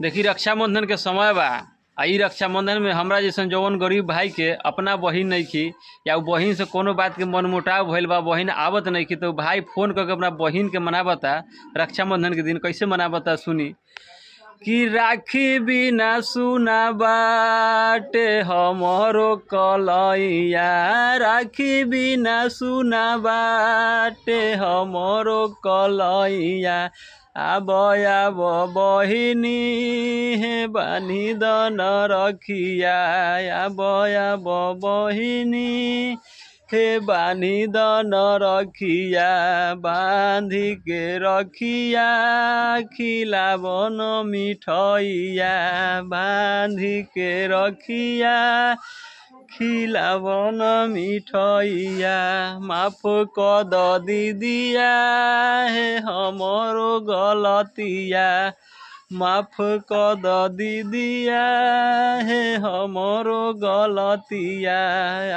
देखी रक्षाबंधन के समय बा। ई रक्षाबंधन में हमरा जैसन जवन गरीब भाई के अपना बहिन नइखी या उ बहिन से कोनो बात के मनमुटाव भइल बा, बहिन आवत नइखी, तो भाई फोन करके अपना बहिन के मनावता। रक्षाबंधन के दिन कैसे मनावता सुनी कि राखी बिना सुना बाटे हमरो कलैया, राखी बिना सुना बाटे हमरो कलैया। आब आब बहिनी हे बानी दन रखिया, आब आब बहिनी हे बानी दन रखिया। बांधी के रखिया खिलावन मिठैया, बांधी के रखिया खिलावन मिठैया। माफ क द दीदिया हे हमरो गलतिया, माफ क द दीदिया हे हमरो गलतिया।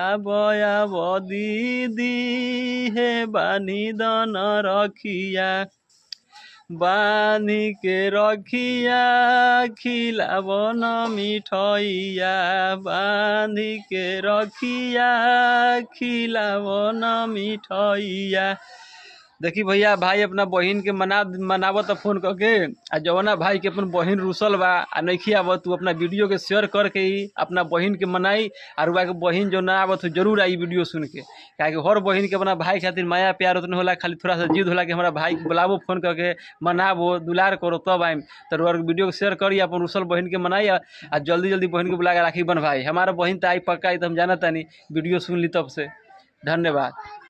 आब आब दीदी हे बानी दन रखिया, बांधी के रखिया खिलावन मिठैया, बांधी के रखिया खिलावन मिठैया। देखी भैया, भाई अपना बहिन के मनावत फोन करके। आ जवना भाई के अपन बहिन रुसल बा आ नइखी आवत, तू अपना वीडियो के शेयर करके ही अपना बहिन के मनाई। और के बहिन जो ना आवत हो जरूर आई वीडियो सुन के, काहे कि हर बहिन के अपना भाई खातिर माया प्यार उतना होला, खाली थोड़ा सा जिद होला कि हमारा भाई के बुलावो फोन करके, मनावो दुलार करो तब आइम। तो वीडियो के शेयर करी, अपन रुसल बहिन के मनाई आ जल्दी जल्दी बहिन के बुला के राखी बन भाई। हमारा बहिन तो आई पक्का, तो हम जानता नहीं, वीडियो सुन ली तब से। धन्यवाद।